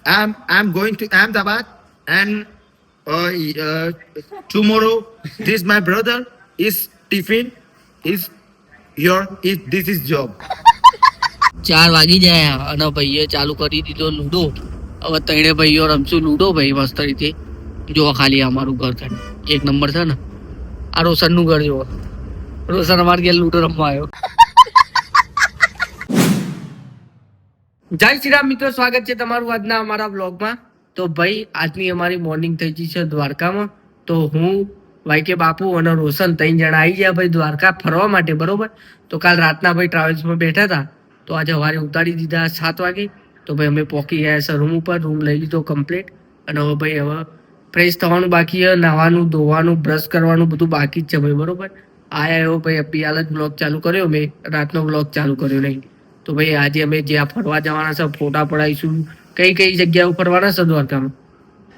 I'm going to Ahmedabad, and tomorrow this my brother is tiffin is your is this is job. 4 વાગી જાય અને ભાઈએ ચાલુ કરી દીધો લૂડો. હવે ત્રણે ભાઈઓ રમશું લૂડો ભાઈ મસ્ત રીતે. જો ખાલી અમારું ઘર ખાલી 1 નંબર છે ને. આ રોશનનું ઘર જો. રોશન અમાર ઘેર લૂડો રમવા આવ્યો. જય શ્રી રામ મિત્રો, સ્વાગત છે તમારું આજના અમારા બ્લોગમાં. તો ભાઈ આજની અમારી મોર્નિંગ થઈ ગઈ છે દ્વારકામાં. તો હું વાયકે બાપુ અને રોશન 3 જણા આવી ગયા ભાઈ દ્વારકા ફરવા માટે, બરોબર. તો કાલ રાતના ભાઈ ટ્રાવેલ્સમાં બેઠા હતા, તો આજે સવારે ઉતારી દીધા 7 વાગે. તો ભાઈ અમે પહોંચી ગયા છે રૂમ ઉપર, રૂમ લઈ લીધો કમ્પ્લીટ. અને હવે ફ્રેશ થવાનું બાકી છે, નાહવાનું, ધોવાનું, બ્રશ કરવાનું બધું બાકી જ છે ભાઈ, બરોબર. આયા એવો ભાઈ અપિયાલ જ બ્લોગ ચાલુ કર્યો, મેં રાતનો બ્લોગ ચાલુ કર્યો નહીં. તો ભાઈ આજે અમે જ્યાં ફરવા જવાના છે, ફોટા પડાવીશું, કઈ કઈ જગ્યાઓ ફરવાના છે દ્વારકામાં,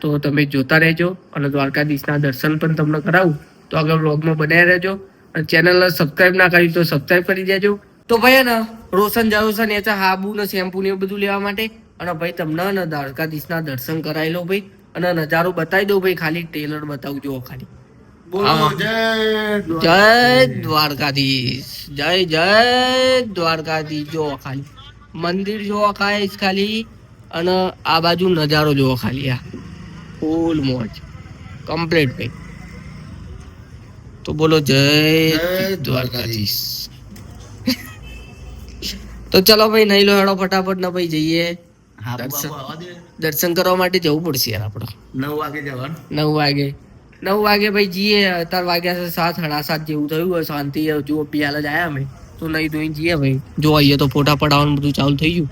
તો તમે જોતા રહેજો. અને દ્વારકાધીશના દર્શન પણ તમને કરાવું, તો આગળ બ્લોગમાં બનાવી રહેજો. અને ચેનલને સબસ્ક્રાઈબ ના કરી તો સબસ્ક્રાઈબ કરી દેજો. તો ભાઈ ને રોશન જાયો છે ને હાબુ ને શેમ્પુ ને બધું લેવા માટે. અને ભાઈ તમને ને દ્વારકાધીશના દર્શન કરાવી લો ભાઈ, અને નજારો બતાવી દઉં ભાઈ. ખાલી ટ્રેલર બતાવજો ખાલી. જય દ્વારકાધીશ, જય જય દ્વારકાધીશ. જો ખાલી મંદિર જોવો ખાલી, અને આ બાજુ નજારો જોવો ખાલી. આ ફૂલ મોજ કમ્પ્લીટ ભાઈ. તો બોલો જય દ્વારકાધીશ. તો ચલો ભાઈ નહીં લો હેડો ફટાફટ ને ભાઈ જઈએ દર્શન કરવા માટે. જવું પડશે યાર આપણે. 9 વાગે જવાનું. 9 વાગે ભાઈ જઈએ. અત્યારે વાગ્યા છે 7, 7:30 જેવું થયું હોય. શાંતિ જુઓ પિયાલ જ આવ્યા અમે, તો નહીં ધોઈને જઈએ ભાઈ. જો આવીએ તો ફોટા પડાવવાનું બધું ચાલુ થઈ ગયું.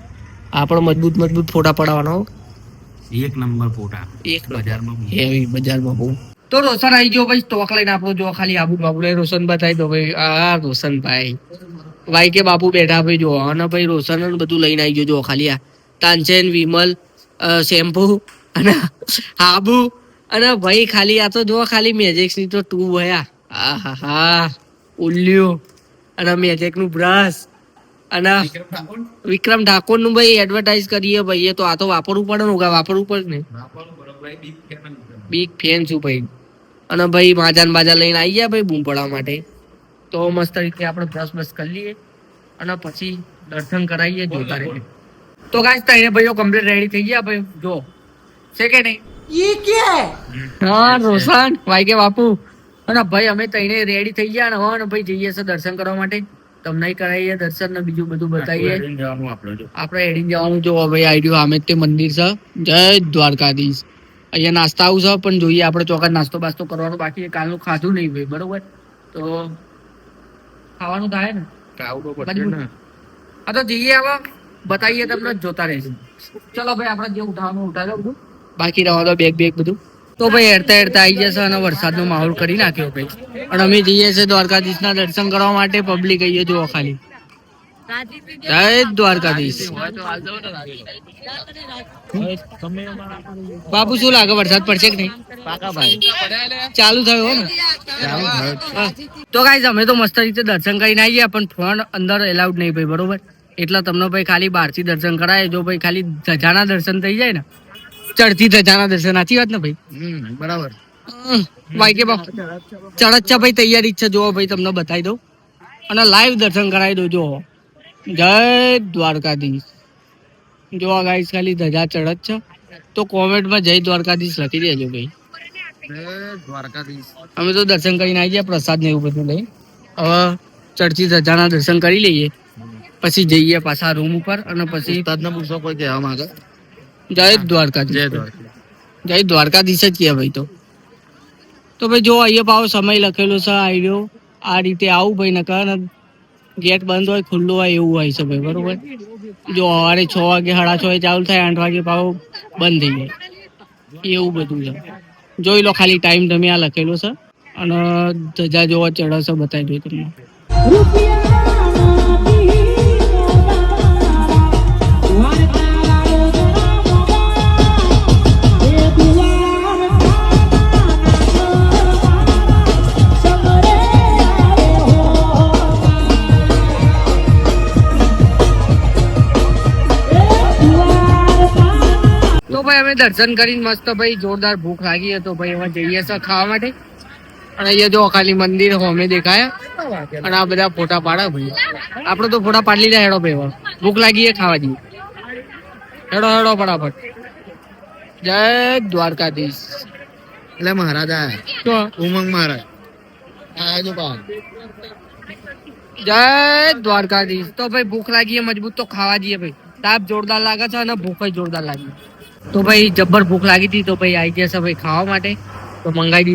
આપણે મજબૂત ફોટા પડાવવાનો. 1 નંબર ફોટા. એક બજારમાં બહુ. તો રોશન આવી ગયો ભાઈ, સ્ટોક લઈને આપણો જો ખાલી આબુ બાબુ લઈને રોશન બતાવી દો ભાઈ. આ રોશન ભાઈ ભાઈ કે બાપુ બેઠા ભાઈ જો. અને ભાઈ રોશન બધું લઈને આવી ગયો જો ખાલી. આ તાનસેન, વિમલ, શેમ્પુ અને આબુ. અને ભાઈ ખાલી આ તો જો ખાલી મેજિક્સ ની તો 2 ભયા. હા ઉલ્લ્યો. અને મેજિક નું બ્રશ. અને વિક્રમ ઠાકોર નું ભાઈ એડવર્ટાઇઝ કરીએ ભાઈ. એ તો આ તો વાપરવું પડે ને, વાપરવું પડે ને. બિગ ફેન છું ભાઈ. અને ભાઈ માજાન બાજા લઈને આવી ગયા ભાઈ બૂમ પડવા માટે. તો મસ્ત રીતે આપણે બ્રશ કરી લઈએ અને પછી દર્શન કરાવીએ. જોતા રહીએ. તો ગાઈસ તઈને ભાઈઓ કમ્પ્લીટ રેડી થઈ ગયા ભાઈ. જો છે કે નહીં? હા રોશન ભાઈ કે બાપુ. અને ભાઈ અમે તઈને રેડી થઈ ગયા. અને હવે ભાઈ જઈએ છે દર્શન કરવા માટે. તમને કરાવીએ દર્શન ને બીજું બધું બતાવીએ. આપણે હેડીને જવાનું. જો ભાઈ આઈડિયો આમે તે મંદિર છે. જય દ્વારકાધીશ. અહીંયા નાસ્તા આવું છે, પણ જોઈએ આપણે ચોક્કસ નાસ્તો બાસ્તો કરવાનો બાકી. કાલનું ખાધું નહીં ભાઈ, બરોબર. તો ખાવાનું થાય ને. હા તો જઈએ હવે બતાવીએ તમને, જોતા રહેશે. ચલો ભાઈ આપણે જે ઉઠાવવાનું ઉઠાવ્યો બધું, બાકી રહેવા દો બેગ બધું. તો ભાઈ હેરતા આવી જશે અને વરસાદનો માહોલ કરી નાખ્યો ભાઈ. અને અમે જઈએ છીએ દ્વારકાધીશના દર્શન કરવા માટે. પબ્લિક અહીંયા જુઓ ખાલી. જય દ્વારકાધીશ. બાપુ શું લાગે, વરસાદ પડશે કે નહીં? ચાલુ થયો હો ને. તો ગાઈસ અમે તો મસ્ત રીતે દર્શન કરીને આવી ગયા, પણ ફોન અંદર એલાઉડ નહીં ભાઈ, બરોબર. એટલે તમને ભાઈ ખાલી બહારથી દર્શન કરાય. જો ભાઈ ખાલી ધજાના દર્શન થઈ જાય ને, ચડતી ધજાના દર્શન. સાચી વાત ને ભાઈ? બરાબર. ભાઈ કે બાપ ચડચ્છા ભાઈ તૈયારી છે. જો ભાઈ તમને બતાવી દઉં અને લાઈવ દર્શન કરાવી દઉં. જો જય દ્વારકાધીશ. જો ગાઈસ ખાલી ધજા ચડત છે, તો કોમેન્ટમાં જય દ્વારકાધીશ લખી દેજો ભાઈ. અમે તો દર્શન કરીને આવી ગયા, પ્રસાદ ને એવું બધું લઈ. હવે ચડતી ધજાના દર્શન કરી લઈએ, પછી જઈએ પાછા રૂમ ઉપર. અને પછી પૂછો કોઈ કહેવા માંગે. જય દ્વારકાધીશ. જય દ્વારકાધીશ જ કે ભાઈ. તો ભાઈ જો અહીંયા પાછો સમય લખેલો છે આઈડિયો. આ રીતે આવું ભાઈ, નકર ગેટ બંધ હોય ખુલ્લું હોય એવું હોય છે ભાઈ, બરોબર. જો સવારે 6 વાગે 6:30 ચાલુ થાય, 8 વાગે પાછો બંધ થઈ જાય, એવું બધું છે. જોઈ લો ખાલી ટાઈમ તમે આ લખેલો છે. અને ધજા જોવા ચડશે બતાવી દો તમને. ભાઈ અમે દર્શન કરીને મસ્ત ભાઈ જોરદાર ભૂખ લાગી તો ભાઈ હવે જઈએ છીએ ખાવા માટે. અને અહીંયા જો ખાલી મંદિર હોમે દેખાય અને આ બધા ફોટા પાડે ભાઈ. આપણે તો ફોટા પાડી લીધા. હેડો ભાઈ હવે ભૂખ લાગી છે ખાવા જઈએ. હેડો હેડો ફટાફટ. જય દ્વારકાધીશ. એટલે મહારાજ આયા. તો ઉમંગ મહારાજ આયા જો બહાર. જય દ્વારકાધીશ. તો ભાઈ ભૂખ લાગી છે મજબૂત તો ખાવા જઈએ ભાઈ. તાપ જોરદાર લાગે છે અને ભૂખ જોરદાર લાગી. તો ભાઈ જબ્બર ભૂખ લાગી હતી તો ભાઈ આવી જશે ભાઈ ખાવા માટે. તો મંગાવી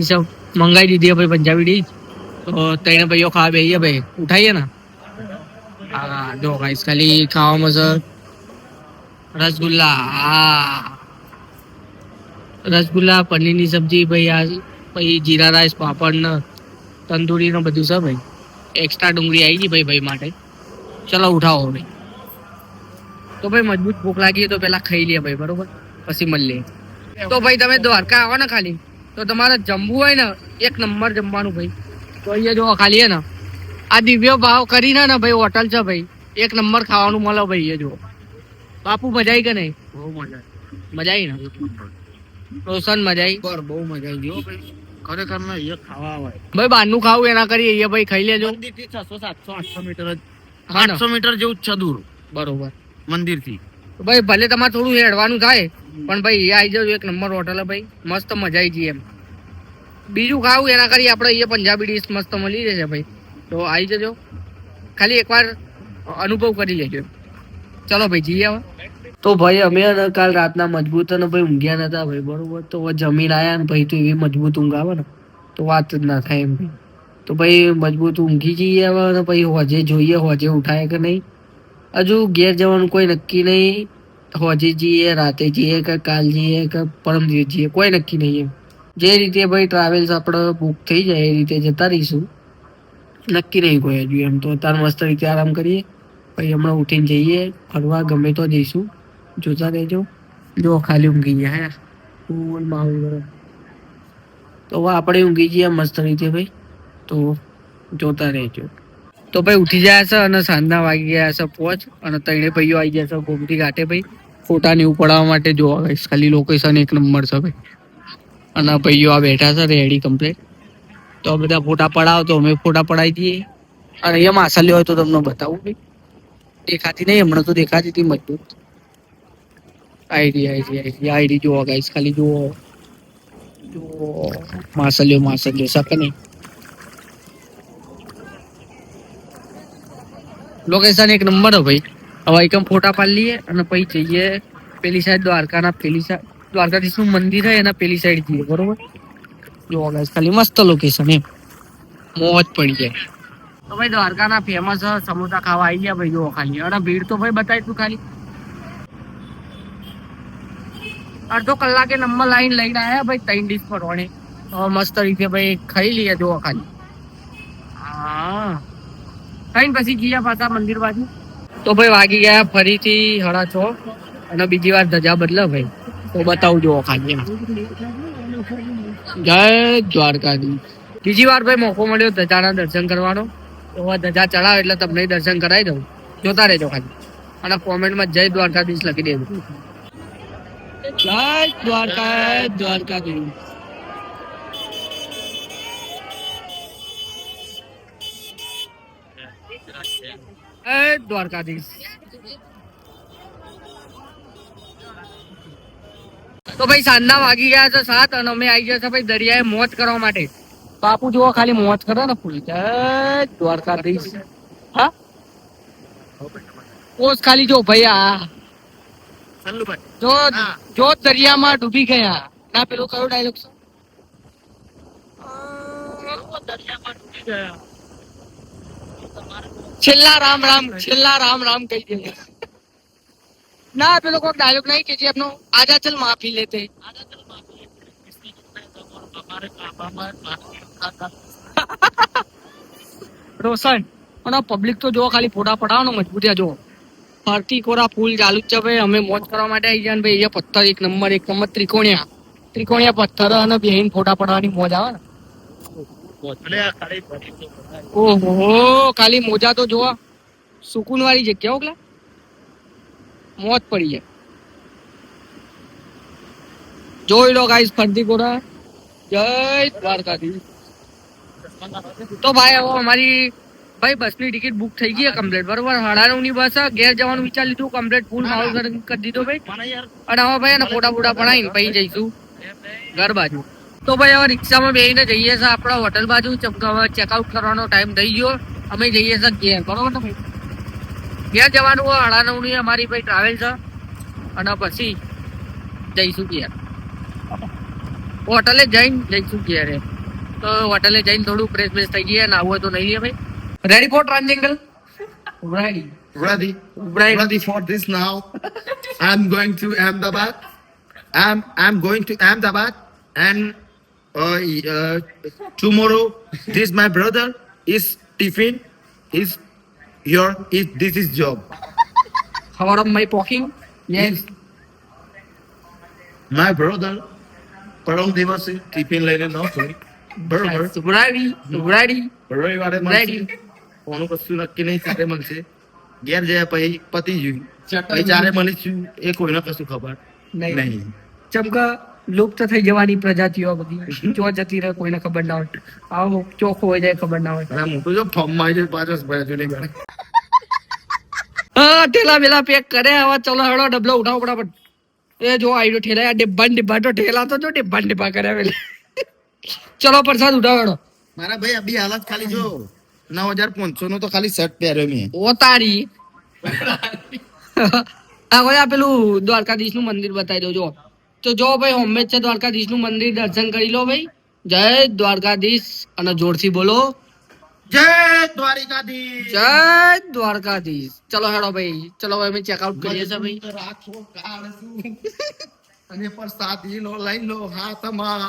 દીધી ભાઈ પંજાબી ડીશ. તો ત્રણે ભાઈઓ ખાવા બેસીએ ભાઈ. ઉઠાઈએ ને. હા જો ગાઈસ ખાલી ખાવામાં છે રસગુલ્લા. હા રસગુલ્લા, પનીરની સબ્જી ભાઈ. આ પછી જીરા રાઈસ, પાપડ ને તંદૂરી ને બધું છે ભાઈ. એક્સ્ટ્રા ડુંગળી આવી ગઈ ભાઈ માટે. ચલો ઉઠાવો ભાઈ. તો ભાઈ મજબૂત ભૂખ લાગી તો પેલા ખાઈ લઈએ ભાઈ, બરોબર, પછી મળીએ. તો ભાઈ તમે દ્વારકા આવો ને ખાલી તો તમારે જમવું હોય ને એક નંબર જમવાનું ભાઈ. તો અહીંયા જો ખાલી હે ને આ દિવ્ય ભાવ કરીને ને ભાઈ હોટલ છે ભાઈ. એક નંબર ખાવાનું મળે ભાઈ. એ જો બાપુ મજા આવી કે નહીં? બહુ મજા આવી ને રોશન મજા આવી? બહુ મજા આવી ગઈ ભાઈ. ખરેખર ને એ ખાવા હોય ભાઈ બહારનું ખાવું એના કરી અહીંયા ભાઈ ખાઈ લેજો. 600 700 800 મીટર જ હા ને? 800 મીટર જેવું જ છે દૂર બરોબર. મંદિર થી. તો ભાઈ ભલે તમારે થોડું હેડવાનું થાય પણ ભાઈ એ આવી જાવ એક નંબર હોટલ ભાઈ. મસ્ત મજા આવી જઈએ એમ. બીજું ખાવું એના કરી આપણે અહીંયા પંજાબી ડીશ મસ્ત મળી જશે ભાઈ. તો આવી જજો ખાલી એકવાર અનુભવ કરી લેજો. ચલો ભાઈ જઈએ હવે. તો ભાઈ અમે કાલ રાતના મજબૂત અને ભાઈ ઊંઘ્યા નતા ભાઈ, બરોબર. તો જમીન આયા ને ભાઈ તો એવી મજબૂત ઊંઘ આવે ને તો વાત જ ના થાય એમ ભાઈ. તો ભાઈ મજબૂત ઊંઘી જઈએ હવે અને પછી હોજે જોઈએ હોજે ઉઠાય કે નહીં. હજુ ઘેર જવાનું કોઈ નક્કી નહીં. હોજે જઈએ, રાતે જઈએ કે કાલ જઈએ કે પરમ દિવસ જઈએ, કોઈ નક્કી નહીં એમ. જે રીતે ભાઈ ટ્રાવેલ્સ આપણે બુક થઈ જાય એ રીતે જતા રહીશું. નક્કી નહીં કોઈ હજુ એમ. તો તાર મસ્ત રીતે આરામ કરીએ પછી હમણાં ઉઠીને જઈએ ફરવા ગમે તો જઈશું. જોતા રહેજો. જો ખાલી ઊંઘી ગયા હે ફૂલ માહોલ ગરમ. તો આપણે ઊંઘી જઈએ મસ્ત રીતે ભાઈ. તો જોતા રહેજો. તો ભાઈ ઉઠી જાય છે અને સાંજના વાગી ગયા છે 5 અને ત્રણે ભાઈઓ આવી ગયા છે ગોમતી ઘાટે ભાઈ ફોટા ને એવું પડાવવા માટે. જોવા ગઈશ ખાલી લોકેશન એક નંબર છે ભાઈ. અને ભાઈઓ આ બેઠા છે રેડી કમ્પ્લીટ. તો બધા ફોટા પડાવો તો અમે ફોટા પડાવી દઈએ. અને અહીંયા માછલી હોય તો તમને બતાવું ભાઈ. દેખાતી નહીં હમણાં તો દેખાતી હતી મજબૂત. આઈડી જોવો ગાઈસ ખાલી જુઓ માછલીઓ શકે નહીં. લોકેશન એક નંબર હો ભાઈ. હવે એકમ ફોટા પાડી લઈએ અને પછી જઈએ પેલી સાઈડ દ્વારકાધીશ નું મંદિર છે એના પેલી સાઈડ જઈએ, બરોબર. જો ગાઈસ ખાલી મસ્ત લોકેશન એમ મોજ પડી જાય. તો ભાઈ દ્વારકાના ફેમસ સમોસા ખાવા આવી ગયા ભાઈ. જો ખાલી અને ભીડ તો ભાઈ બતાવી તું ખાલી અડધો કલાકે નંબર લાઈન લઈને આવ્યા ભાઈ 3 ડીશ પરવાણે. હવે મસ્ત રીતે ભાઈ ખાઈ લઈએ. જો ખાલી હા કઈ પછી ગયા પાછા મંદિર બાજુ. તો ભાઈ વાગી ગયા ફરીથી 6:30 અને બીજી વાર ધજા બદલે ભાઈ. તો બતાવું જુઓ ખાલી એમ. જય દ્વારકાધીશ. બીજી વાર ભાઈ મોકો મળ્યો ધજાના દર્શન કરવાનો. તો ધજા ચડાવે એટલે તમને દર્શન કરાવી દઉં. જોતા રહેજો ખાલી અને કોમેન્ટમાં જય દ્વારકાધીશ લખી દેજો. જય દ્વારકાધીશ. દ્વારકાધીશ. તો ભાઈ સાંજના વાગી ગયા છે 7 અને અમે આવી ગયા છે ભાઈ દરિયાએ મોજ કરવા માટે. બાપુ જુઓ ખાલી મોજ કરો ને ફૂલ. જય દ્વારકાધીશ. હા પોસ ખાલી જો ભાઈ આ જો દરિયામાં ડૂબી ગયા ના પેલો કયો ડાયલોગ છે? દરિયામાં ડૂબી ગયા છેલ્લા રામ રામ કહી દે. ના પેલો કોઈ ડાયલોગ નહીં કે જે આપનો આજા ચલ માફી લેતે. રોશન અને પબ્લિક તો જો ખાલી ફોટા પડાવવાનો મજબૂત જો. ફરતી કોરા ફૂલ ચાલુ જ છે ભાઈ. અમે મોજ કરવા માટે આવી ગયા ભાઈ. અહીંયા પથ્થર એક નંબર ત્રિકોણિયા પથ્થર અને બેહીન ફોટા પડવાની મોજ આવે ને. ઓહો ખાલી મોજા તો જોવા સુકૂન વાળી જગ્યા ઓકલા મોજ પડી જાય. જોઈ લો ગાઈસ ફરતી કોરા જય દ્વારકાધીશ. તો ભાઈ હવે અમારી ભાઈ બસની ટિકિટ બુક થઈ ગઈ કમ્પ્લીટ બરોબર. 9:30 ની બસ ઘેર જવાનું વિચાર લીધું કમ્પ્લીટ ફૂલ માહોલ કરી દીધો ભાઈ. અને હવે ભાઈ એને ફોટા ફોટા પડાવીને પછી જઈશું ઘર બાજુ. તો ભાઈ હવે રિક્ષામાં બેસીને જઈએ છીએ આપણા હોટલ બાજુ. ચેકઆઉટ કરવાનો ટાઈમ થઈ ગયો. અમે જઈએ છીએ ઘેર બરોબર ને ભાઈ. ઘેર જવાનું 9:30 ની અમારી ભાઈ ટ્રાવેલ છે અને પછી જઈશું ઘેર. હોટલે જઈને જઈશું ઘેરે. તો હોટલે જઈને થોડું ફ્રેશ ફ્રેશ થઈ ગયા. ના હોય તો નહીં લે ભાઈ. રેડી ફોર ટ્રાન્સજેંગલ? Ready. Ready? Right. Ready for this now. I'm going to Ahmedabad. I'm going to Ahmedabad, and tomorrow this my brother is tiffin is this is job. How am I walking? Yes. My brother પરમ દિવસે tiffin લઈને ન હોય બરોબર. Ready. Ready. રવિવારે Ready. મળશે. કોનું કશું નક્કી નહીં ત્યારે મળશે. ઘેર જયા પછી પતી ગયું. પછી ચારે મળીશું એ કોઈને કશું ખબર નહીં. ચમકા લુપ્ત થઈ જવાની પ્રજાતિઓ બધી ચો જતી રહે કોઈને ખબર ના હોય. આવો ચોખ્ખો હોય જાય ખબર ના હોય. અને મોટું જો ફોર્મમાં આવી જાય પાછો બાજુ નહીં ગણે. હા ઠેલા વેલા પેક કરે. હવે ચલો હેડો ડબલો ઉઠાવો ફટાફટ. એ જો આઈડો ઠેલા ડિબ્બા તો ઠેલા તો જો ડિબ્બા કર્યા વેલા. ચલો પ્રસાદ ઉઠાવો હેડો. મારા ભાઈ અભી હાલત ખાલી જો 9,500 નો તો ખાલી શર્ટ પહેર્યો મેં. ઓ તારી આ પેલું દ્વારકાધીશ નું મંદિર બતાવી દો જો. તો જો ભાઈ હોમમેડ છે દ્વારકાધીશ નું મંદિર. દર્શન કરી લો ભાઈ. જય દ્વારકાધીશ અને જોરથી બોલો જય દ્વારિકાધીશ. જય દ્વારકાધીશ. ચલો હેડો ભાઈ. ચલો ભાઈ અમે ચેકઆઉટ કરીએ છીએ ભાઈ. રાખો કાળજું અને પ્રસાદી લો લઈ લો હાથમાં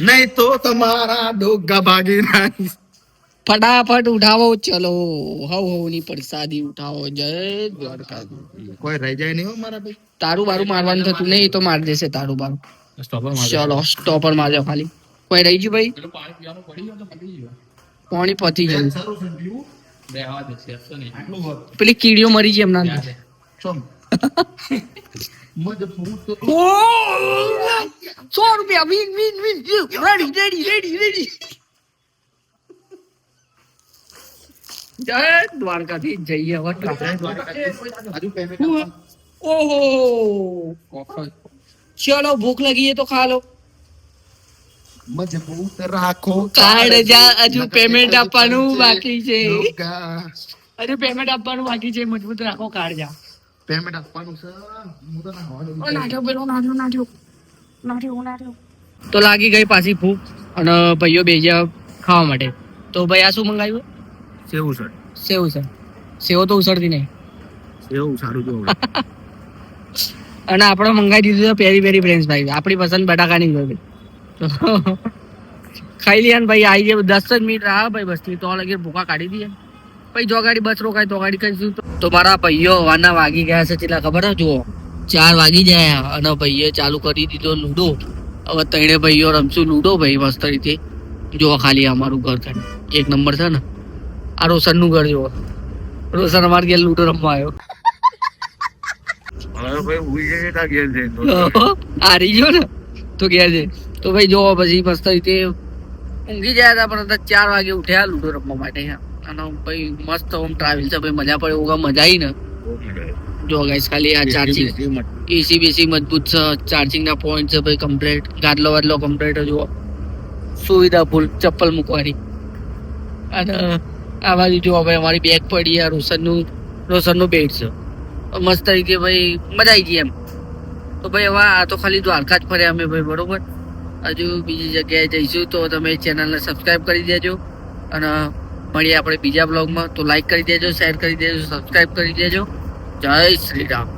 નહીં તો તમારા ડોગા ભાગી નાખીશ. ફટાફટ ઉઠાવો ચલો. હવ ની પ્રસાદી ઉઠાવો. જય દ્વારકાધીશ. કોઈ રહી જાય નહીં હો મારા ભાઈ. તારું બારું મારવાનું થતું નહીં. એ તો મારી દેશે તારું બારું. ચલો સ્ટોપર મારજો ખાલી. કોઈ રહી ગયું ભાઈ? પાણી પતી ગયું. પેલી કીડીઓ મરી ગઈ એમના અંદર. ઓ 100 રૂપિયા વિન રેડી. જય દ્વારકાથી જઈએ હવે. ઓહો ચલો ભૂખ લગી है तो खा लो. મજબૂત રાખો કાર્ડ જા હજુ પેમેન્ટ આપવાનું બાકી છે. ડોગા. હજુ પેમેન્ટ આપવાનું બાકી છે. મજબૂત રાખો કાર્ડ જા. પેમેન્ટ આપવાનું છે હું તો ના હોવાનું. તો લાગી ગઈ પાછી ભૂખ અને ભાઈઓ બેજ્યા ખાવા માટે. તો ભાઈ આ શું મંગાવ્યું? સેવું સર સેવ છે. સેવ તો ઉસળતી નહીં. સેવું સારું જો. અને આપણે મંગાવી દીધું છે પેરી ફ્રેન્ચ ભાઈ. આપણી પસંદ બટાકાની જ હોય. તો ખાઈ લઈએ ને ભાઈ. આવી જાય 10 જ મિનિટ રહ્યા ભાઈ બસથી. તો લગી ભૂખા કાઢી દઈએ. પછી જો ગાડી બસ રોકાય તો ગાડી કરીશું. તો મારા ભાઈઓ વાના વાગી ગયા છે કેટલા ખબર છે? જુઓ 4 વાગી જાય અને ભાઈએ ચાલુ કરી દીધો લૂડો. હવે 3 ભાઈઓ રમશું લૂડો ભાઈ મસ્ત રીતે. જુઓ ખાલી અમારું ઘર છે એક નંબર છે ને. આ રોશન નું ઘર જુઓ. રોશન અમારે ઘેર લૂડો રમવા આવ્યો. હારી ગયો ને તો ઘેર છે. તો ભાઈ જો પછી મસ્ત રીતે ઊંઘી ગયા હતા પણ 4 વાગે ઉઠ્યા લૂડો રમવા માટે. અને ભાઈ મસ્ત હોમ ટ્રાવેલ છે ભાઈ. મજા પડે એવું મજા આવી ને. જો ગાઈસ ખાલી આ ચાર્જિંગ એસી બેસી મજબૂત છે. ચાર્જિંગ ના પોઈન્ટ છે ભાઈ કમ્પ્લીટ. ગાદલો વાદલો કમ્પ્લીટ જુઓ. સુવિધા ફૂલ ચપ્પલ મૂકવાની. અને આ બાજુ જો ભાઈ અમારી બેગ પડી. આ રોશનનું બેડ છે મસ્ત રીતે ભાઈ. મજા આવી ગઈ એમ. તો ભાઈ હવે આ તો ખાલી દ્વારકા જ ફર્યા અમે ભાઈ બરોબર. હજુ બીજી જગ્યાએ જઈશું તો તમે ચેનલને સબસ્ક્રાઈબ કરી દેજો. અને મળીએ આપણે બીજા બ્લોગમાં. તો લાઈક કરી દેજો, શેર કરી દેજો, સબસ્ક્રાઈબ કરી દેજો. જય શ્રી રામ.